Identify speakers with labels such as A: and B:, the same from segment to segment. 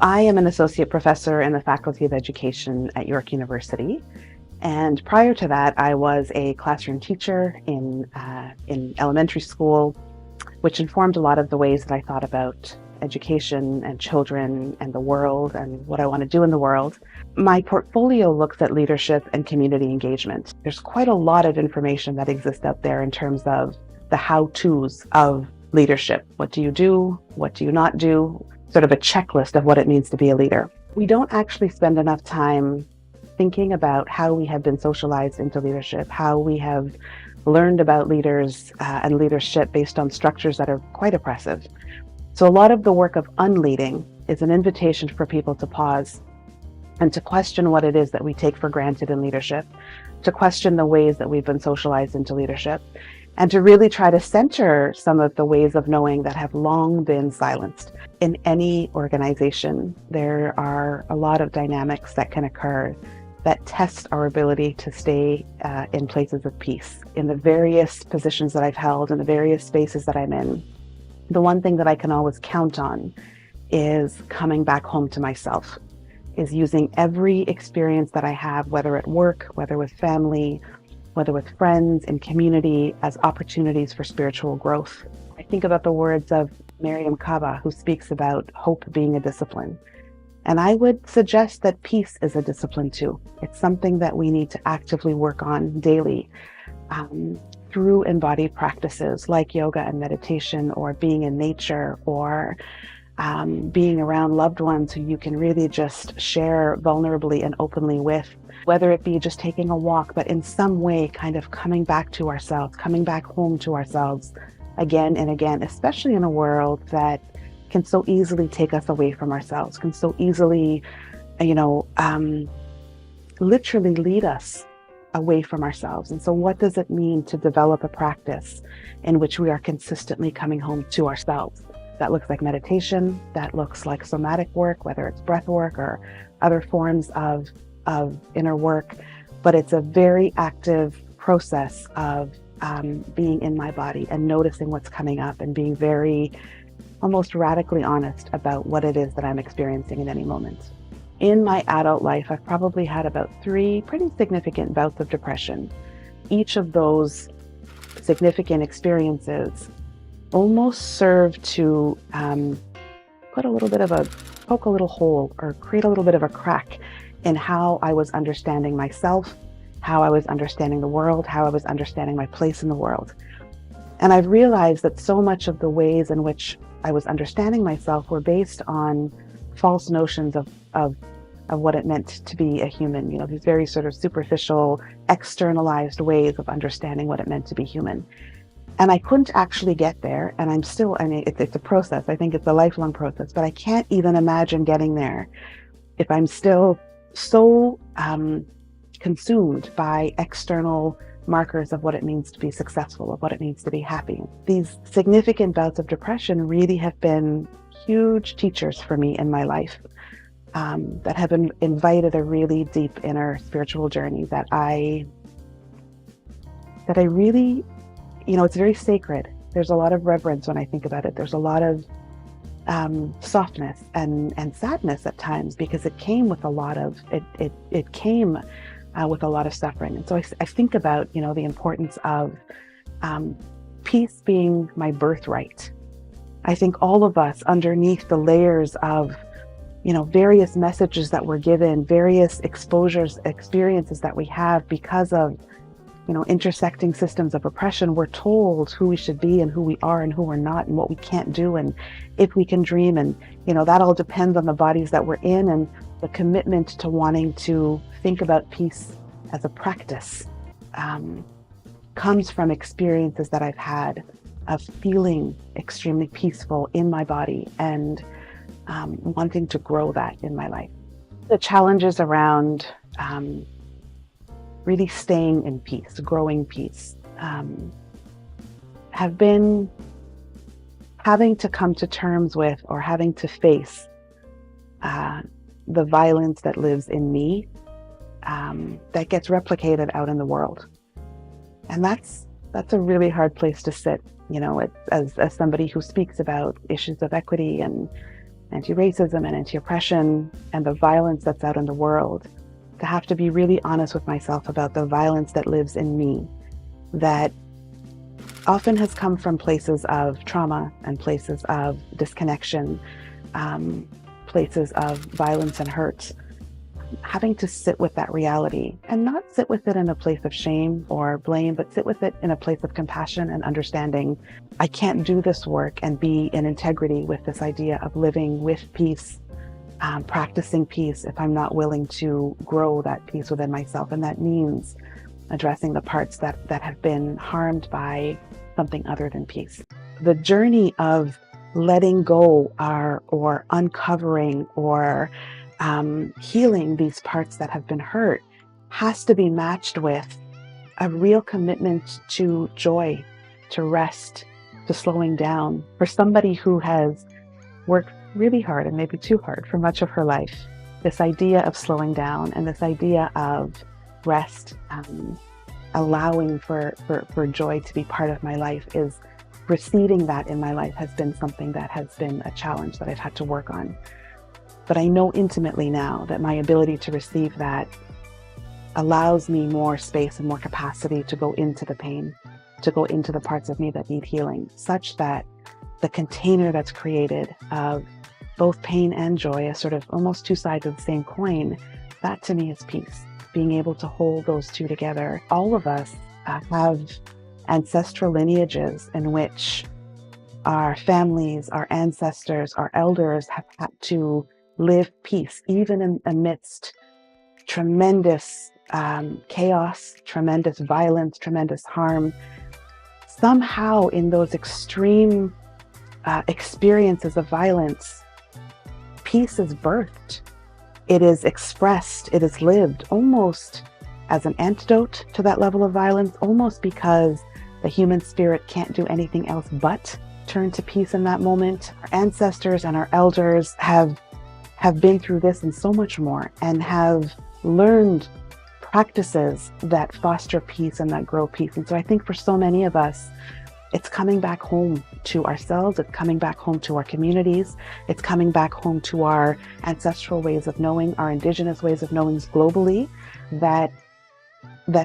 A: I am an associate professor in the Faculty of Education at York University. And prior to that, I was a classroom teacher in elementary school, which informed a lot of the ways that I thought about education and children and the world and what I want to do in the world. My portfolio looks at leadership and community engagement. There's quite a lot of information that exists out there in terms of the how-tos of leadership. What do you do? What do you not do? Sort of a checklist of what it means to be a leader. We don't actually spend enough time thinking about how we have been socialized into leadership, how we have learned about leaders and leadership based on structures that are quite oppressive. So a lot of the work of UnLeading is an invitation for people to pause and to question what it is that we take for granted in leadership, to question the ways that we've been socialized into leadership, and to really try to center some of the ways of knowing that have long been silenced. In any organization, there are a lot of dynamics that can occur that test our ability to stay in places of peace. In the various positions that I've held, in the various spaces that I'm in, the one thing that I can always count on is coming back home to myself, is using every experience that I have, whether at work, whether with family, whether with friends and community, as opportunities for spiritual growth. I think about the words of Mariam Kaba, who speaks about hope being a discipline. And I would suggest that peace is a discipline too. It's something that we need to actively work on daily through embodied practices like yoga and meditation, or being in nature, or being around loved ones who you can really just share vulnerably and openly with, whether it be just taking a walk, but in some way kind of coming back to ourselves, coming back home to ourselves again and again, especially in a world that can so easily take us away from ourselves, can so easily, literally lead us away from ourselves. And so what does it mean to develop a practice in which we are consistently coming home to ourselves? That looks like meditation, that looks like somatic work, whether it's breath work or other forms of inner work, but it's a very active process of being in my body and noticing what's coming up and being very almost radically honest about what it is that I'm experiencing in any moment. In my adult life, I've probably had about 3 pretty significant bouts of depression. Each of those significant experiences almost serve to poke a little hole or create a little bit of a crack in how I was understanding myself, how I was understanding the world, how I was understanding my place in the world. And I've realized that so much of the ways in which I was understanding myself were based on false notions of what it meant to be a human, these very sort of superficial, externalized ways of understanding what it meant to be human. And I couldn't actually get there, and it's a process. I think it's a lifelong process, but I can't even imagine getting there if I'm still so consumed by external markers of what it means to be successful, of what it means to be happy. These significant bouts of depression really have been huge teachers for me in my life, that have invited a really deep inner spiritual journey that I really, it's very sacred. There's a lot of reverence when I think about it. There's a lot of softness and sadness at times, because it came with a lot of with a lot of suffering. And so I think about, the importance of peace being my birthright. I think all of us, underneath the layers of, various messages that we're given, various experiences that we have because of, intersecting systems of oppression, we're told who we should be and who we are and who we're not and what we can't do and if we can dream. And, that all depends on the bodies that we're in and the commitment to wanting to think about peace as a practice comes from experiences that I've had of feeling extremely peaceful in my body and wanting to grow that in my life. The challenges around really staying in peace, growing peace, have been having to come to terms with or having to face the violence that lives in me that gets replicated out in the world. And that's a really hard place to sit, as somebody who speaks about issues of equity and anti-racism and anti-oppression and the violence that's out in the world, to have to be really honest with myself about the violence that lives in me, that often has come from places of trauma and places of disconnection, places of violence and hurt. Having to sit with that reality and not sit with it in a place of shame or blame, but sit with it in a place of compassion and understanding. I can't do this work and be in integrity with this idea of living with peace, practicing peace, if I'm not willing to grow that peace within myself. And that means addressing the parts that have been harmed by something other than peace. The journey of letting go or uncovering or healing these parts that have been hurt has to be matched with a real commitment to joy, to rest, to slowing down. For somebody who has worked really hard and maybe too hard for much of her life, this idea of slowing down and this idea of rest, allowing for joy to be part of my life, is receiving that in my life has been something that has been a challenge that I've had to work on. But I know intimately now that my ability to receive that allows me more space and more capacity to go into the pain, to go into the parts of me that need healing, such that the container that's created of both pain and joy, as sort of almost two sides of the same coin, that to me is peace. Being able to hold those two together. All of us have ancestral lineages in which our families, our ancestors, our elders have had to live peace, even amidst tremendous chaos, tremendous violence, tremendous harm. Somehow in those extreme experiences of violence, peace is birthed. It is expressed, it is lived almost as an antidote to that level of violence, almost because the human spirit can't do anything else but turn to peace in that moment. Our ancestors and our elders have been through this and so much more, and have learned practices that foster peace and that grow peace. And so I think for so many of us, it's coming back home to ourselves, it's coming back home to our communities, it's coming back home to our ancestral ways of knowing, our indigenous ways of knowing globally, that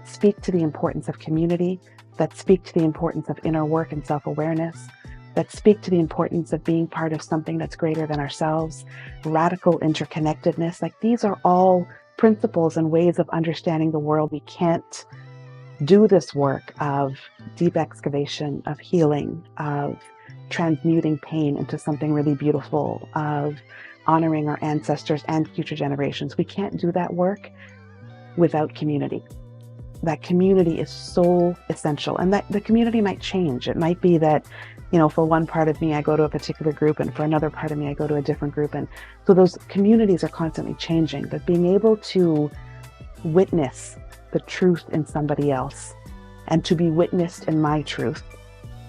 A: speak to the importance of community, that speak to the importance of inner work and self-awareness, that speak to the importance of being part of something that's greater than ourselves, radical interconnectedness. Like, these are all principles and ways of understanding the world. We can't do this work of deep excavation, of healing, of transmuting pain into something really beautiful, of honoring our ancestors and future generations. We can't do that work without community. That community is so essential, and that the community might change. It might be that, for one part of me, I go to a particular group, and for another part of me, I go to a different group. And so those communities are constantly changing, but being able to witness the truth in somebody else and to be witnessed in my truth,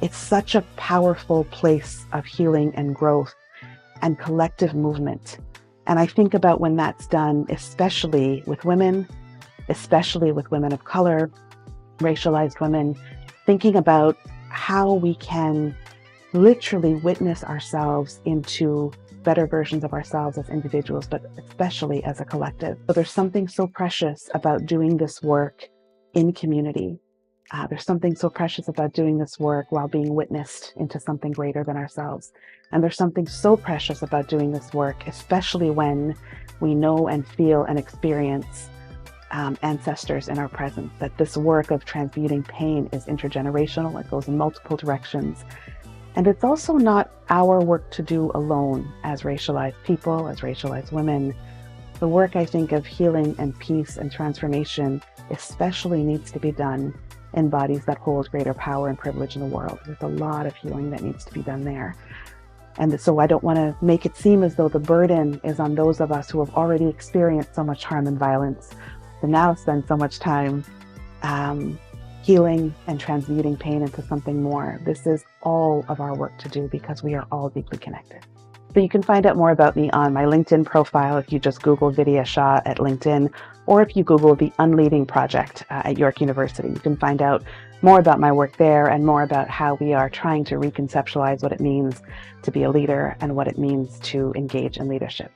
A: it's such a powerful place of healing and growth and collective movement. And I think about when that's done, especially with women of color, racialized women, thinking about how we can literally witness ourselves into better versions of ourselves as individuals, but especially as a collective. So there's something so precious about doing this work in community. There's something so precious about doing this work while being witnessed into something greater than ourselves. And there's something so precious about doing this work, especially when we know and feel and experience ancestors in our presence, that this work of transmuting pain is intergenerational. It goes in multiple directions. And it's also not our work to do alone as racialized people, as racialized women. The work, I think, of healing and peace and transformation especially needs to be done in bodies that hold greater power and privilege in the world. There's a lot of healing that needs to be done there. And so I don't want to make it seem as though the burden is on those of us who have already experienced so much harm and violence, to now spend so much time healing and transmuting pain into something more. This is all of our work to do because we are all deeply connected. So you can find out more about me on my LinkedIn profile if you just Google Vidya Shah at LinkedIn, or if you Google the UnLeading Project at York University. You can find out more about my work there and more about how we are trying to reconceptualize what it means to be a leader and what it means to engage in leadership.